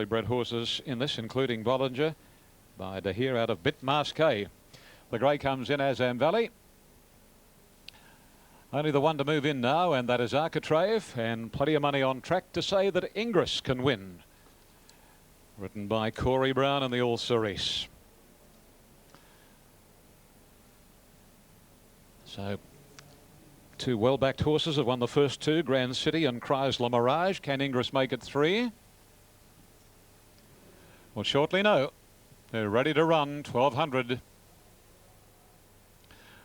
Bred horses in this, including Bollinger by De Heer out of Bitmasque. The grey comes in Azam Valley. Only the one to move in now, and that is Architrave, and plenty of money on track to say that Ingress can win. Written by Corey Brown and the All Cerise. So, two well-backed horses have won the first two, Grand City and Chrysler Mirage. Can Ingress make it three? We'll shortly know. They're ready to run, 1200.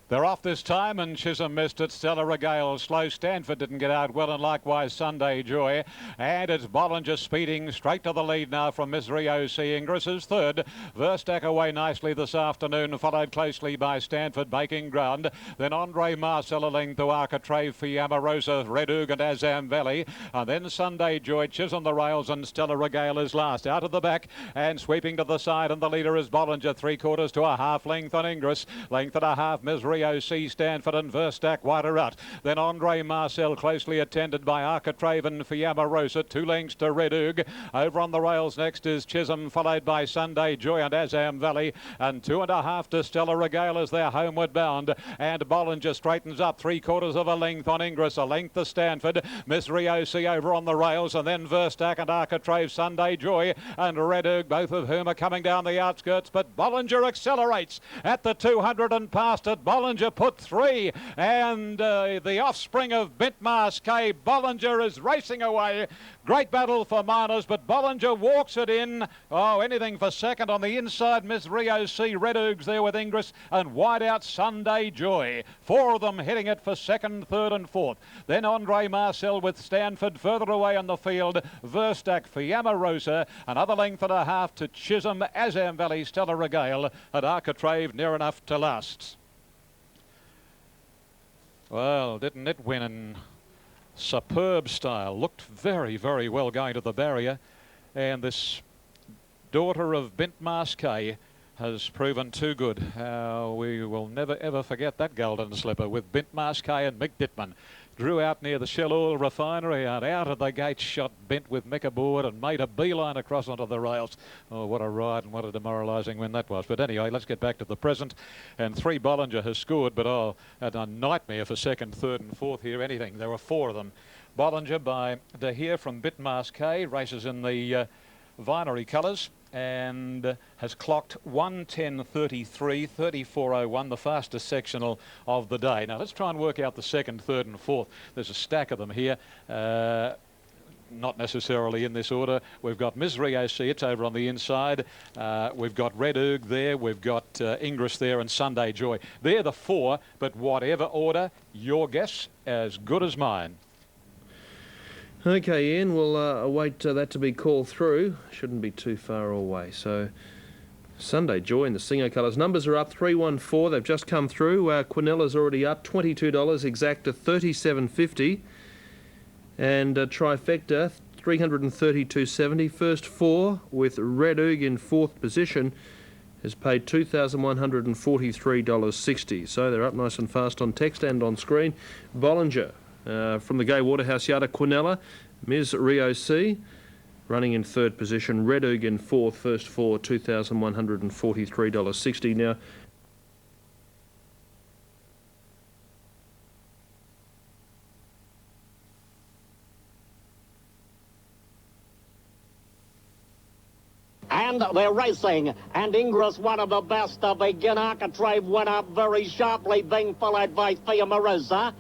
They're off this time, and Chisholm missed it. Stella Regale, slow. Stanford didn't get out well, and likewise Sunday Joy. And it's Bollinger speeding straight to the lead now from Misery OC. Ingress is third. Verstack away nicely this afternoon, followed closely by Stanford, baking ground. Then Andre Marcel a length to Architrave for Yamarosa, Red Oog and Azam Valley. And then Sunday Joy, Chisholm the rails, and Stella Regale is last. Out of the back and sweeping to the side, and the leader is Bollinger, 3/4 to a half length on Ingress. Length and a half, Misery OC, Stanford and Verstack wider out. Then Andre Marcel closely attended by Architrave and Fiammarosa, 2 lengths to Red Oog. Over on the rails next is Chisholm, followed by Sunday Joy and Azam Valley, and 2.5 to Stella Regale as they're homeward bound. And Bollinger straightens up, 3/4 of a length on Ingress, a length to Stanford. Misery OC over on the rails, and then Verstack and Architrave, Sunday Joy and Red Oog, both of whom are coming down the outskirts, but Bollinger accelerates at the 200 and past it. Bollinger put 3, and the offspring of Bitmasque, Bollinger is racing away. Great battle for Marners, but Bollinger walks it in. Oh, anything for second on the inside. Misery OC, Red Oog's there with Ingress, and wide out Sunday Joy. 4 of them hitting it for second, third and fourth. Then Andre Marcel with Stanford further away on the field. Verstack for Yamarosa, another length and a half to Chisholm, Azam Valley, Stella Regale, and Architrave near enough to last. Well, didn't it win in superb style? Looked very, very well going to the barrier. And this daughter of Bitmasque has proven too good. We will never, ever forget that golden slipper with Bitmasque and Mick Dittman. Drew out near the Shell Oil Refinery, and out of the gate shot Bint with Mick aboard and made a beeline across onto the rails. Oh, what a ride and what a demoralising win that was. But anyway, let's get back to the present. And 3 Bollinger has scored, but oh, a nightmare for second, third and fourth here. Anything. There were 4 of them. Bollinger by De Heer from Bitmasque, races in the Vinery colours, and has clocked 1:10.33, 34.01, the fastest sectional of the day. Now let's try and work out the second, third and fourth. There's a stack of them here. Not necessarily in this order. We've got Misery OC, it's over on the inside. We've got Red Oog there, we've got Ingress there, and Sunday Joy. They're the 4, but whatever order, your guess as good as mine. Okay, Ian, we'll await that to be called through. Shouldn't be too far away. So, Sunday Joy in the Singo colours. Numbers are up, 314. They've just come through. Quinella's already up, $22. Exacta, $37.50. And Trifecta, $332.70. First 4 with Red Oog in 4th position has paid $2,143.60. So they're up nice and fast on text and on screen. Bollinger. From the Gay Waterhouse Yard, Quinella, Ms. Rio C, running in 3rd position. Red Oog in 4th, first 4, $2,143.60. Now, and they're racing, and Ingress, one of the best to begin. Architrave went up very sharply, being followed by Fiammarosa.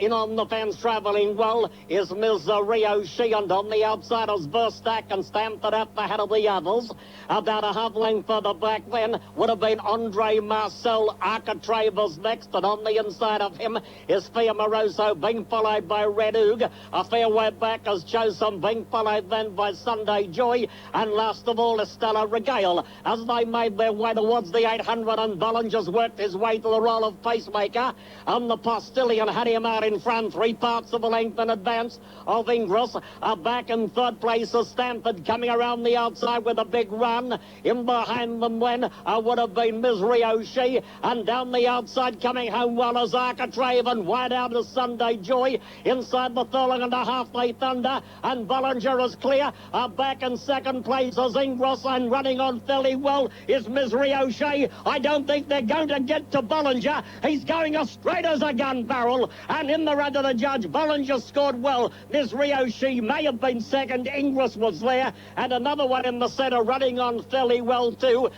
In on the fence, travelling well, is Ms. Rio She, and on the outside is Verstack and Stanford at the head of the others. About a half length further back then would have been Andre Marcel. Architrave is next, and on the inside of him is Fiammarosa, being followed by Red Oog. A fair way back is Chisholm, being followed then by Sunday Joy, and last of all is Stella Regale. As they made their way towards the 800, and Bollinger's worked his way to the role of pacemaker, and the postilion had him him out in front, 3 parts of a length in advance of Ingress. Back in third place is Stanford coming around the outside with a big run. In behind them then would have been Ms. Ryoshi, and down the outside coming home well as Architrave, and wide out is Sunday Joy. Inside the furlong and a half they thunder, and Bollinger is clear. Back in second place is Ingress, and running on fairly well is Ms. Ryoshi. I don't think they're going to get to Bollinger. He's going as straight as a gun barrel, and in the run to the judge, Bollinger scored well. Ms. Ryoshi may have been second. Ingress was there, and another one in the centre running on fairly well too.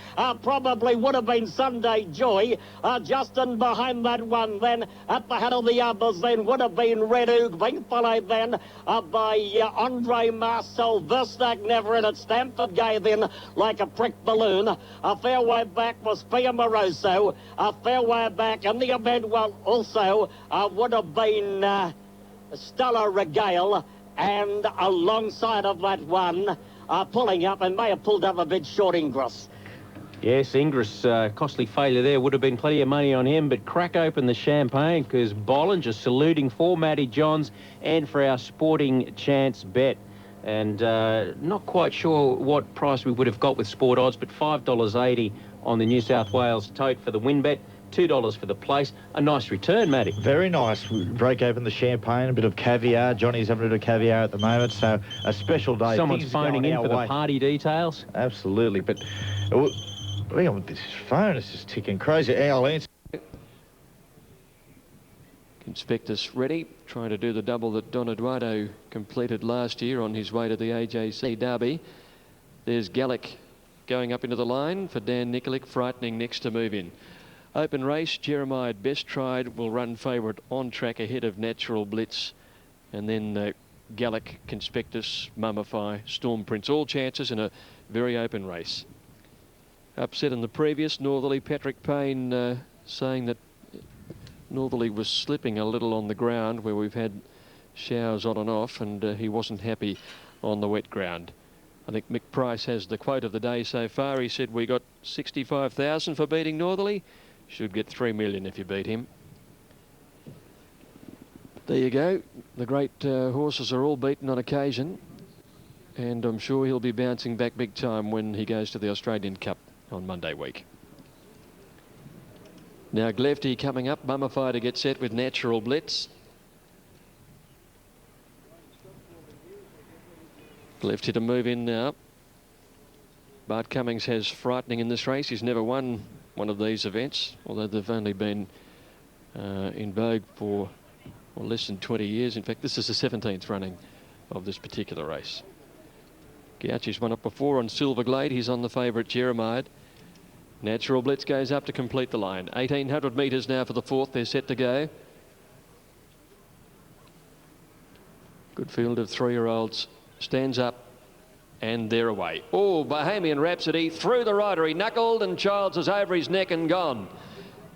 Probably would have been Sunday Joy. Just in behind that one then, at the head of the others then, would have been Red Oog, being followed then by Andre Marcel. Verstack never in it. Stanford gave in like a prick balloon. A fair way back was Pia Moroso. A fair way back in the event, well, also would have been Stella Regale, and alongside of that one, pulling up, and may have pulled up a bit short, Ingress. Yes, Ingress, costly failure there. Would have been plenty of money on him, but crack open the champagne because Bollinger saluting for Matty Johns and for our sporting chance bet. And not quite sure what price we would have got with sport odds, but $5.80 on the New South Wales tote for the win bet. $2 for the place. A nice return, Matty. Very nice. We break open the champagne, a bit of caviar. Johnny's having a bit of caviar at the moment, so a special day. Someone's Things phoning in for the party details. Absolutely, but hang on, this phone is just ticking crazy. I'll answer. Conspectus ready, trying to do the double that Don Eduardo completed last year on his way to the AJC Derby. There's Gallic going up into the line for Dan Nikolic, frightening next to move in. Open race, Jeremiah Best Tried will run favourite on track ahead of Natural Blitz, and then Gallic, Conspectus, Mummify, Storm Prince, all chances in a very open race. Upset in the previous, Northerly, Patrick Payne saying that Northerly was slipping a little on the ground where we've had showers on and off, and he wasn't happy on the wet ground. I think Mick Price has the quote of the day so far. He said, we got 65,000 for beating Northerly. Should get 3 million if you beat him. There you go. The great horses are all beaten on occasion, and I'm sure he'll be bouncing back big time when he goes to the Australian Cup on Monday week. Now Glefty coming up, Mummify to get set with Natural Blitz. Glefty to move in now. Bart Cummings has frightening in this race. He's never won one of these events, although they've only been in vogue for less than 20 years. In fact, this is the 17th running of this particular race. Gauchi's won up before on Silver Glade. He's on the favourite Jeremiah. Natural Blitz goes up to complete the line. 1,800 metres now for the fourth. They're set to go. Good field of 3-year-olds. Stands up, and they're away. Oh, Bohemian Rhapsody through the rider. He knuckled, and Childs is over his neck and gone.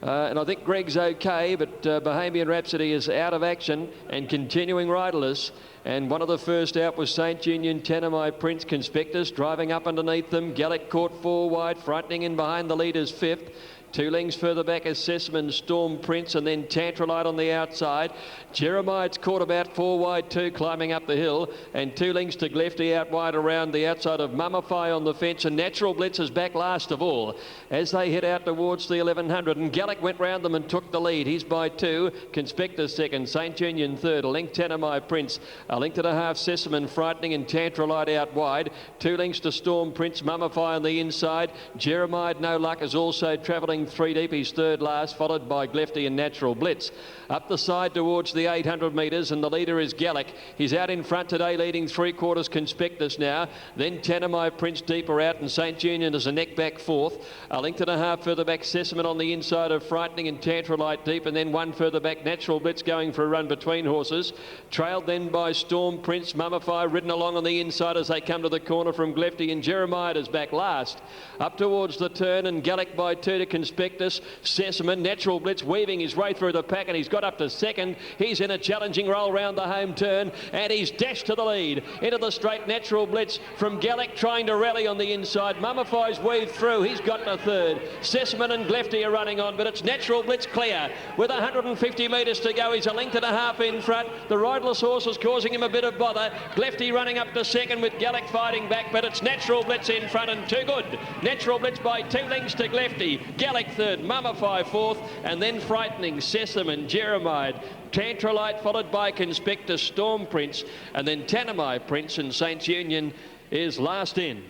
And I think Greg's okay, but Bohemian Rhapsody is out of action and continuing riderless. And one of the first out was St. Union, Tanamai Prince, Conspectus driving up underneath them. Gallic caught 4 wide, frightening in behind the leaders 5th. 2 lengths further back is Sessamon, Storm Prince, and then Tantralite on the outside. Jeremiah's caught about 4 wide too, climbing up the hill, and 2 lengths to Glefty out wide around the outside of Mummify on the fence, and Natural Blitz is back last of all as they head out towards the 1100, and Gallic went round them and took the lead. He's by 2, Conspectus second, St. Union third, a length Tanamai Prince, a length and a half Sessamon, frightening, and Tantralite out wide. 2 lengths to Storm Prince, Mummify on the inside. Jeremiah No Luck is also travelling 3 deep. He's third last, followed by Glefty and Natural Blitz. Up the side towards the 800 metres, and the leader is Gallic. He's out in front today, leading 3/4 Conspectus now. Then Tanamai Prince deeper out, and St. Union is a neck back 4th. A length and a half further back, Sessamon on the inside of Frightening and Tantralite deep, and then 1 further back, Natural Blitz going for a run between horses. Trailed then by Storm Prince, Mummify ridden along on the inside as they come to the corner from Glefty, and Jeremiah is back last. Up towards the turn, and Gallic by 2 to Conspectus. Conspectus. Sesamin, Natural Blitz weaving his way through the pack, and he's got up to second. He's in a challenging roll round the home turn, and he's dashed to the lead. Into the straight, Natural Blitz from Gallic trying to rally on the inside. Mummify's weaved through. He's got to third. Sesamin and Glefty are running on, but it's Natural Blitz clear. With 150 metres to go, he's a length and a half in front. The riderless horse is causing him a bit of bother. Glefty running up to second with Gallic fighting back, but it's Natural Blitz in front and too good. Natural Blitz by 2 lengths to Glefty. Gallic third, Mummify fourth, and then Frightening, Sesamin, Jeremiah, Tantralite, followed by Conspectus, Storm Prince, and then Tanami Prince, and Saints Union is last in.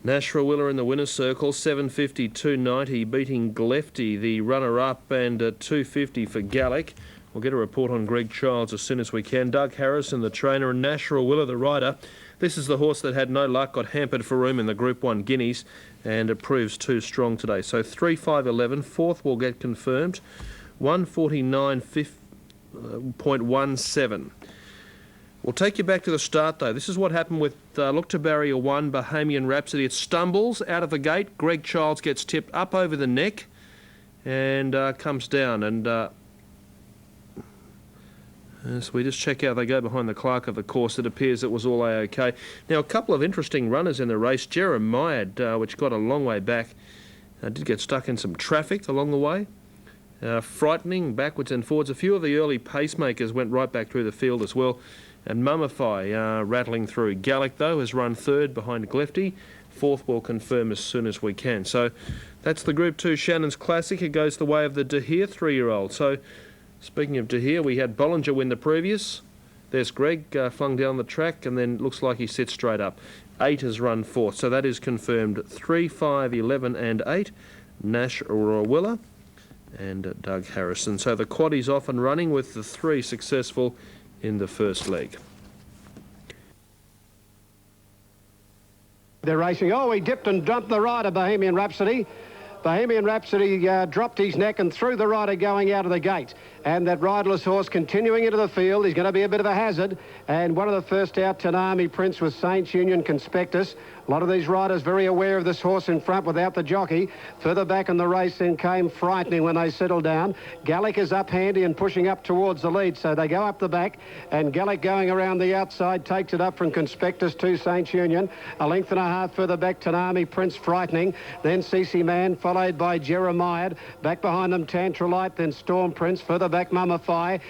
Nashra Willer in the winner's circle, 750, 290, beating Glefty, the runner-up, and 250 for Gallic. We'll get a report on Greg Childs as soon as we can. Doug Harrison, the trainer, and Nashra Willer, the rider. This is the horse that had no luck, got hampered for room in the Group 1 Guineas, and it proves too strong today. So 3, 5, 11, fourth will get confirmed, 149.17. We'll take you back to the start, though. This is what happened with Look to Barrier 1, Bahamian Rhapsody. It stumbles out of the gate. Greg Childs gets tipped up over the neck and comes down. And so we just check out they go behind the clerk of the course. It appears it was all A-OK. Now, a couple of interesting runners in the race. Jeremiah, which got a long way back, did get stuck in some traffic along the way. Frightening, backwards and forwards. A few of the early pacemakers went right back through the field as well. And Mummify rattling through. Gallic, though, has run third behind Glefty. Fourth will confirm as soon as we can. So that's the Group 2 Shannon's Classic. It goes the way of the De Heer 3-year-old. So speaking of De Heer, we had Bollinger win the previous. There's Greg flung down the track, and then looks like he sits straight up. 8 has run fourth. So that is confirmed. 3, 5, 11 and 8. Nash Willer and Doug Harrison. So the quaddie's off and running with the 3 successful in the first leg. They're racing. Oh, he dipped and dumped the rider, Bahamian Rhapsody. Bahamian Rhapsody dropped his neck and threw the rider going out of the gate. And that riderless horse continuing into the field. He's going to be a bit of a hazard. And one of the first out, Tanami Prince with Saints Union Conspectus. A lot of these riders very aware of this horse in front without the jockey. Further back in the race then came Frightening when they settled down. Gallic is up handy and pushing up towards the lead. So they go up the back, and Gallic going around the outside takes it up from Conspectus to Saints Union. A length and a half further back, Tanami Prince Frightening. Then CC Man followed by Jeremiah. Back behind them Tantralite, then Storm Prince. Further back Mummify.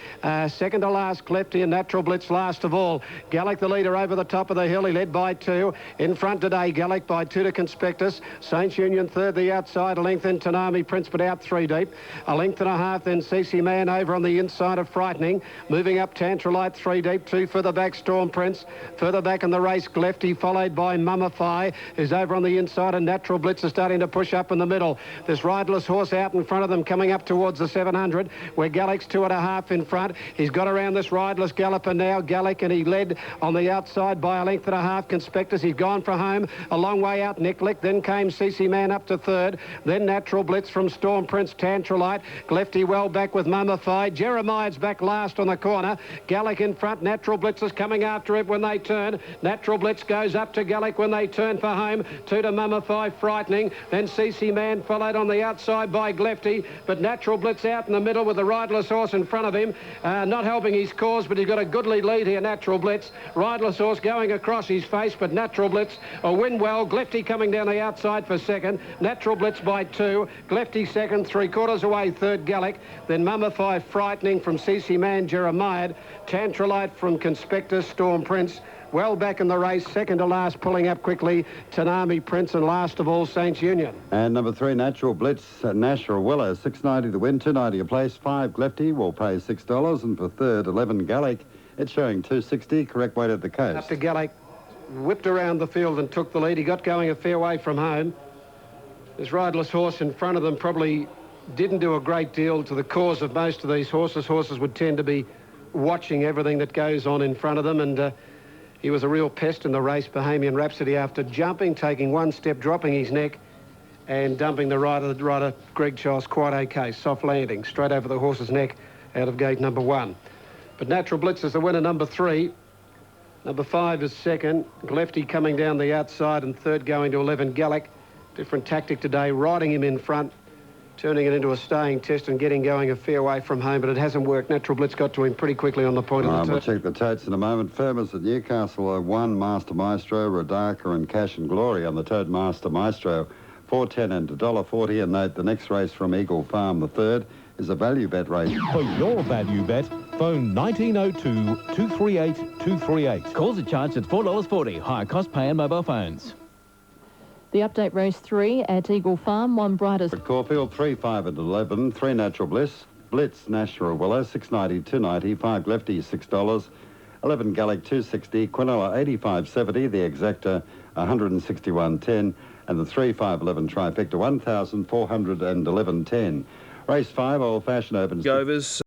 Second to last Glefty and Natural Blitz last of all. Gallic the leader over the top of the hill. He led by 2. In front today, Gallic by 2 to Conspectus. Saints Union third the outside. A length in Tanami Prince, but out 3 deep. A length and a half then CC Man over on the inside of Frightening. Moving up Tantralite 3 deep. 2 further back Storm Prince. Further back in the race Glefty followed by Mummify, who's over on the inside, and Natural Blitz is starting to push up in the middle. This riderless horse out in front of them coming up towards the 700, where Gallic's 2.5 in front. He's got around this riderless galloper now, Gallic, and he led on the outside by a length and a half. Conspectus, he's gone for home. A long way out, Nicklick. Then came CC Man up to third. Then Natural Blitz from Storm Prince, Tantralite. Glefty well back with Mummify. Jeremiah's back last on the corner. Gallic in front. Natural Blitz is coming after it when they turn. Natural Blitz goes up to Gallic when they turn for home. 2 to Mummify, Frightening. Then CC Man followed on the outside by Glefty. But Natural Blitz out in the middle with the riderless horse in front of him. Not helping his cause, but he's got a goodly lead here, Natural Blitz. Riderless horse going across his face, but Natural Blitz will win well. Glefty coming down the outside for second. Natural Blitz by 2. Glefty second, 3/4 away third, Gallic. Then Mummify, Frightening from CC Man, Jeremiah. Tantralite from Conspectus, Storm Prince. Well back in the race, second to last, pulling up quickly, Tanami Prince, and last of all, Saints Union. And number 3, Natural Blitz, Nashra Willer, $6.90 to win, $2.90 a place. 5, Glefty will pay $6, and for third, 11, Gallic. It's showing $2.60, correct weight at the coast. Up to Gallic, whipped around the field and took the lead. He got going a fair way from home. This riderless horse in front of them probably didn't do a great deal to the cause of most of these horses. Horses would tend to be watching everything that goes on in front of them, and he was a real pest in the race, Bahamian Rhapsody, after jumping, taking 1 step, dropping his neck, and dumping the rider Greg Childs, quite okay. Soft landing, straight over the horse's neck out of gate number 1. But Natural Blitz is the winner, number 3. Number 5 is second. Glefty coming down the outside, and third going to 11, Gallic. Different tactic today, riding him in front. turning it into a staying test and getting going a fair way from home, but it hasn't worked. Natural Blitz got to him pretty quickly on the point of the We'll turn. check the totes in a moment. Firmers at Newcastle are 1, Master Maestro, Radaka and Cash and Glory on the tote. Master Maestro, 4.10 and $1.40. And note the next race from Eagle Farm, the third, is a value bet race. For your value bet, phone 1902 238 238. Calls are charged at $4.40. Higher cost pay on mobile phones. The update race 3 at Eagle Farm, one brightest. At Caulfield, 3, 5 and 11, 3 Natural Bliss, Blitz, National Willow, 6.90, 2.90, 5 Lefty, $6, 11 Gallic, 2.60, Quinella, 85.70, the Exacta, 161.10, and the 3, 5, 11 Trifecta, 1,411.10. Race 5, Old Fashioned opens. Overs.